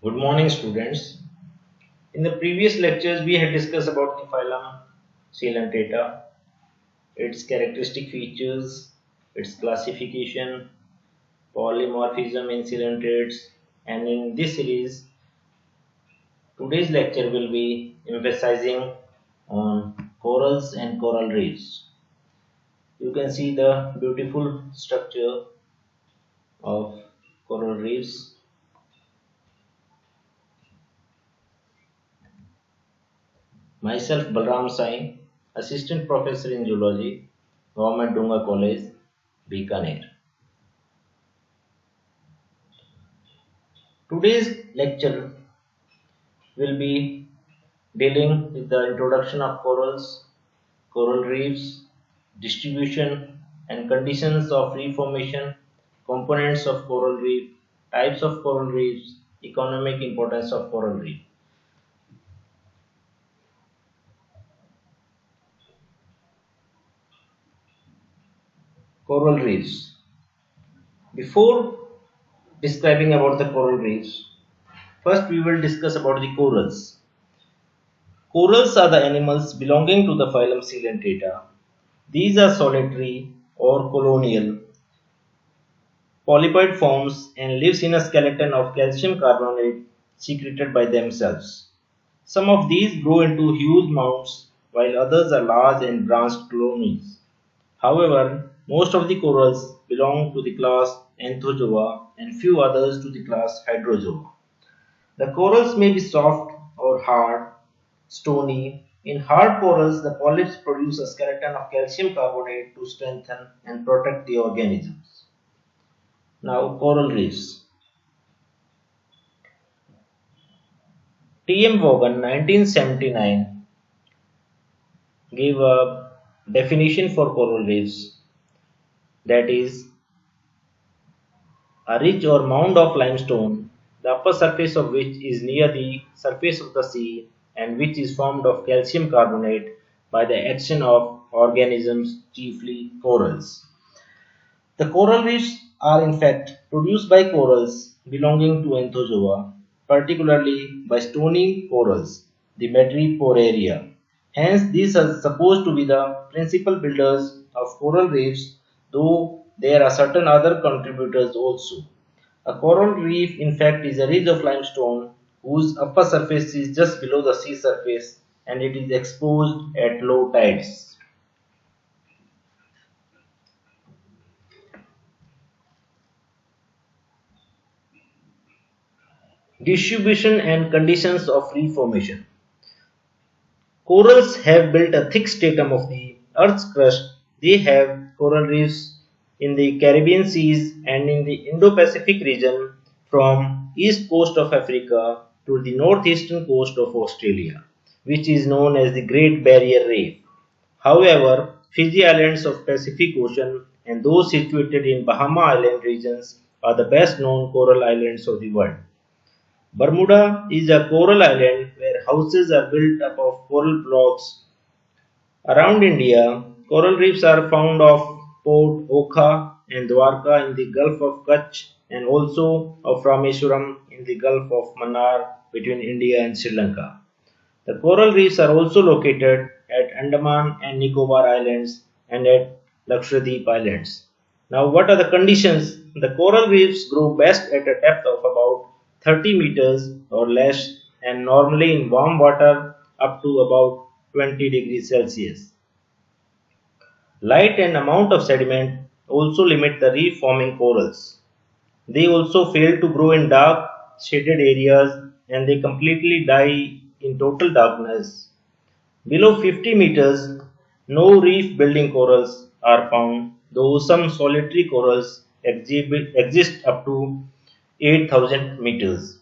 Good morning, students. In the previous lectures, we had discussed about the phylum Coelentata, its characteristic features, its classification, polymorphism in coelentates, and in this series, today's lecture will be emphasizing on corals and coral reefs. You can see the beautiful structure of coral reefs. Myself, Balram Sai, Assistant Professor in Zoology, Government Dunga College, Bikaner. Today's lecture will be dealing with the introduction of corals, coral reefs, distribution and conditions of reef formation, components of coral reef, types of coral reefs, economic importance of coral reef. Coral reefs. Before describing about the coral reefs, first we will discuss about the corals. Corals are the animals belonging to the phylum Coelentata. These are solitary or colonial polypoid forms and lives in a skeleton of calcium carbonate secreted by themselves. Some of these grow into huge mounds while others are large and branched colonies. However, most of the corals belong to the class Anthozoa and few others to the class Hydrozoa. The corals may be soft or hard, stony. In hard corals, the polyps produce a skeleton of calcium carbonate to strengthen and protect the organisms. Now, coral reefs. T.M. Vaughan, 1979, gave a definition for coral reefs, that is, a ridge or mound of limestone, the upper surface of which is near the surface of the sea and which is formed of calcium carbonate by the action of organisms, chiefly corals. The coral reefs are in fact produced by corals belonging to Anthozoa, particularly by stony corals, the Madreporaria. Hence, these are supposed to be the principal builders of coral reefs, though there are certain other contributors also. A coral reef, in fact, is a ridge of limestone whose upper surface is just below the sea surface and it is exposed at low tides. Distribution and conditions of reef formation. Corals have built a thick stratum of the Earth's crust. They have coral reefs in the Caribbean seas and in the Indo-Pacific region from east coast of Africa to the northeastern coast of Australia, which is known as the Great Barrier Reef. However, Fiji Islands of Pacific Ocean and those situated in Bahama Island regions are the best known coral islands of the world. Bermuda is a coral island where houses are built up of coral blocks. Around India, coral reefs are found off Port Oka and Dwarka in the Gulf of Kutch and also of Rameswaram in the Gulf of Mannar between India and Sri Lanka. The coral reefs are also located at Andaman and Nicobar Islands and at Lakshadweep Islands. Now, what are the conditions? The coral reefs grow best at a depth of about 30 meters or less and normally in warm water up to about 20 degrees Celsius. Light and amount of sediment also limit the reef forming corals. They also fail to grow in dark, shaded areas and they completely die in total darkness. Below 50 meters, no reef building corals are found, though some solitary corals exist up to 8,000 meters.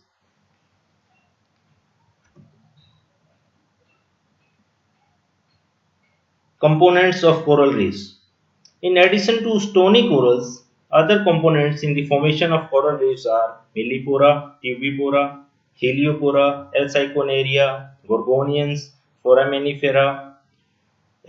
Components of coral reefs. In addition to stony corals, other components in the formation of coral reefs are Millipora, Tubipora, Heliopora, Alcyconaria, Gorgonians, Foraminifera,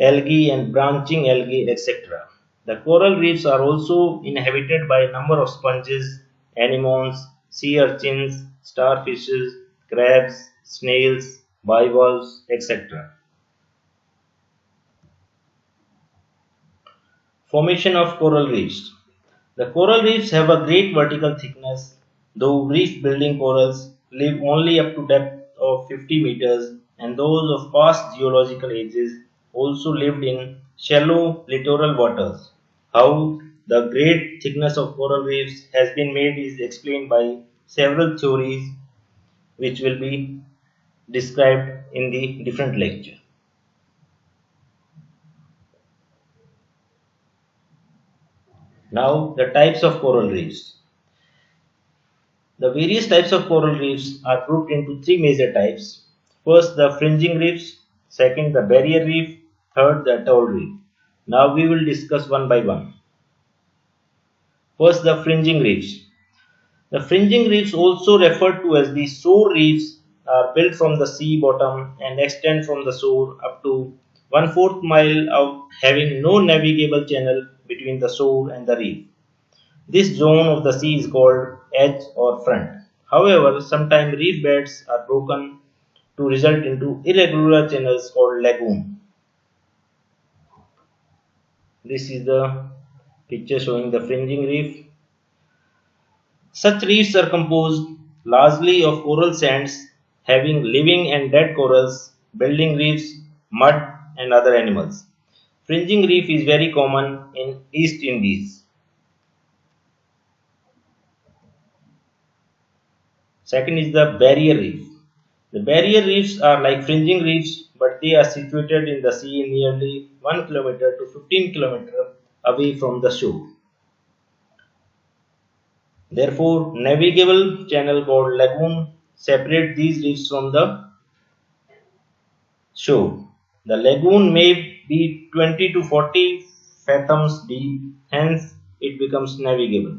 algae and branching algae, etc. The coral reefs are also inhabited by a number of sponges, anemones, sea urchins, starfishes, crabs, snails, bivalves, etc. Formation of coral reefs. The coral reefs have a great vertical thickness, though reef building corals live only up to depth of 50 meters, and those of past geological ages also lived in shallow littoral waters. How the great thickness of coral reefs has been made is explained by several theories which will be described in the different lecture. Now the types of coral reefs. The various types of coral reefs are grouped into three major types. First, the fringing reefs, second, the barrier reef, third, the atoll reef. Now we will discuss one by one. First, the fringing reefs. The fringing reefs, also referred to as the shore reefs, are built from the sea bottom and extend from the shore up to 1/4 mile out, having no navigable channel between the shore and the reef. This zone of the sea is called edge or front. However, sometimes reef beds are broken to result into irregular channels called lagoon. This is the picture showing the fringing reef. Such reefs are composed largely of coral sands having living and dead corals, building reefs, mud and other animals. Fringing reef is very common in East Indies. Second is the barrier reef. The barrier reefs are like fringing reefs, but they are situated in the sea nearly 1 kilometer to 15 kilometers away from the shore. Therefore, navigable channel called lagoon separate these reefs from the shore. The lagoon may be 20 to 40 fathoms deep, hence it becomes navigable.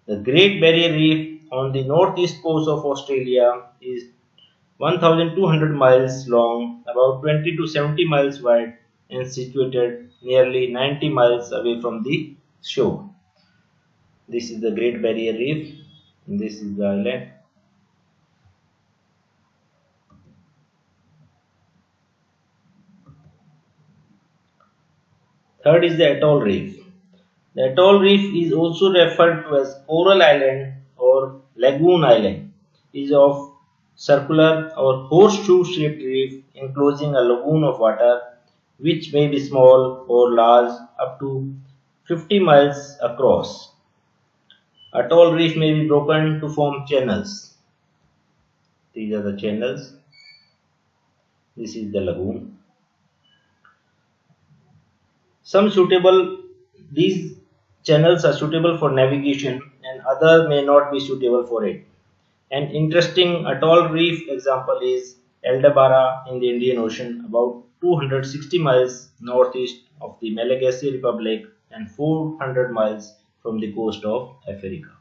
The Great Barrier Reef on the northeast coast of Australia is 1,200 miles long, about 20 to 70 miles wide, and situated nearly 90 miles away from the shore. This is the Great Barrier Reef. This is the island. Third is the Atoll Reef. The Atoll Reef is also referred to as Coral Island or Lagoon Island. It is of circular or horseshoe-shaped reef enclosing a lagoon of water, which may be small or large, up to 50 miles across. Atoll reef may be broken to form channels. These are the channels. This is the lagoon. These channels are suitable for navigation and other may not be suitable for it. An interesting atoll reef example is Eldabara in the Indian Ocean, about 260 miles northeast of the Malagasy Republic and 400 miles from the coast of Africa.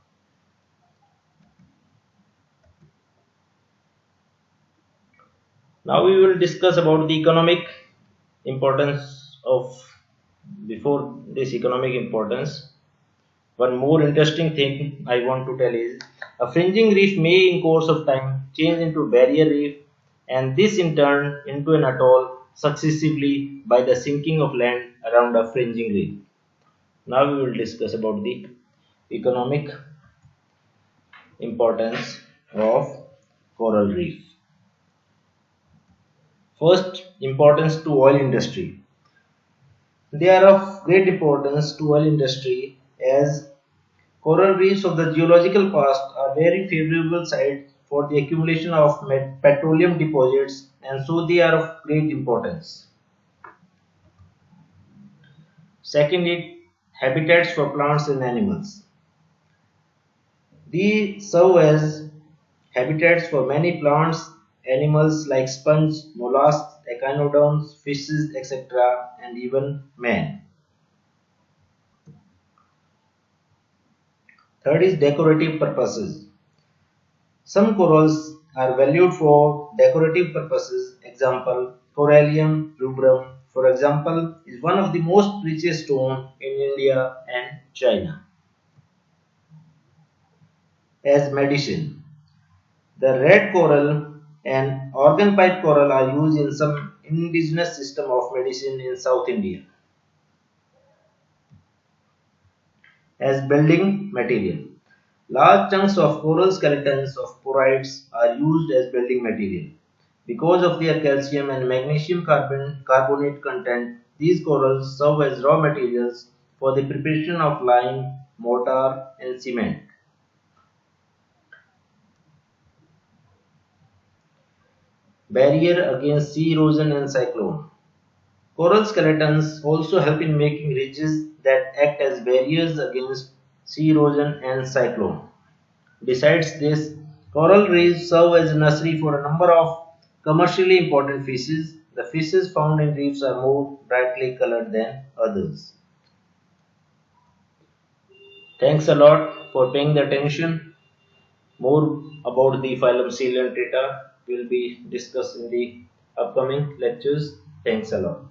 Now we will discuss about the economic importance of. Before this economic importance, one more interesting thing I want to tell is a fringing reef may in course of time change into barrier reef and this in turn into an atoll successively by the sinking of land around a fringing reef. Now we will discuss about the economic importance of coral reef. First, importance to oil industry. They are of great importance to oil industry as coral reefs of the geological past are very favorable sites for the accumulation of petroleum deposits and so they are of great importance. Second is habitats for plants and animals. These serve as habitats for many plants, animals like sponge, mollusks, echinoderms, fishes, etc. and even man. Third is decorative purposes. Some corals are valued for decorative purposes. Example, Corallium rubrum, for example, is one of the most precious stones in India and China. As medicine, The red coral and organ pipe coral are used in some indigenous system of medicine in South India as building material. Large chunks of coral skeletons of porites are used as building material. Because of their calcium and magnesium carbonate content, these corals serve as raw materials for the preparation of lime, mortar, and cement. Barrier against sea erosion and cyclone. Coral skeletons also help in making ridges that act as barriers against sea erosion and cyclone. Besides this, coral reefs serve as a nursery for a number of commercially important fishes. The fishes found in reefs are more brightly colored than others. Thanks a lot for paying the attention. More about the phylum Coelenterata will be discussed in the upcoming lectures. Thanks a lot.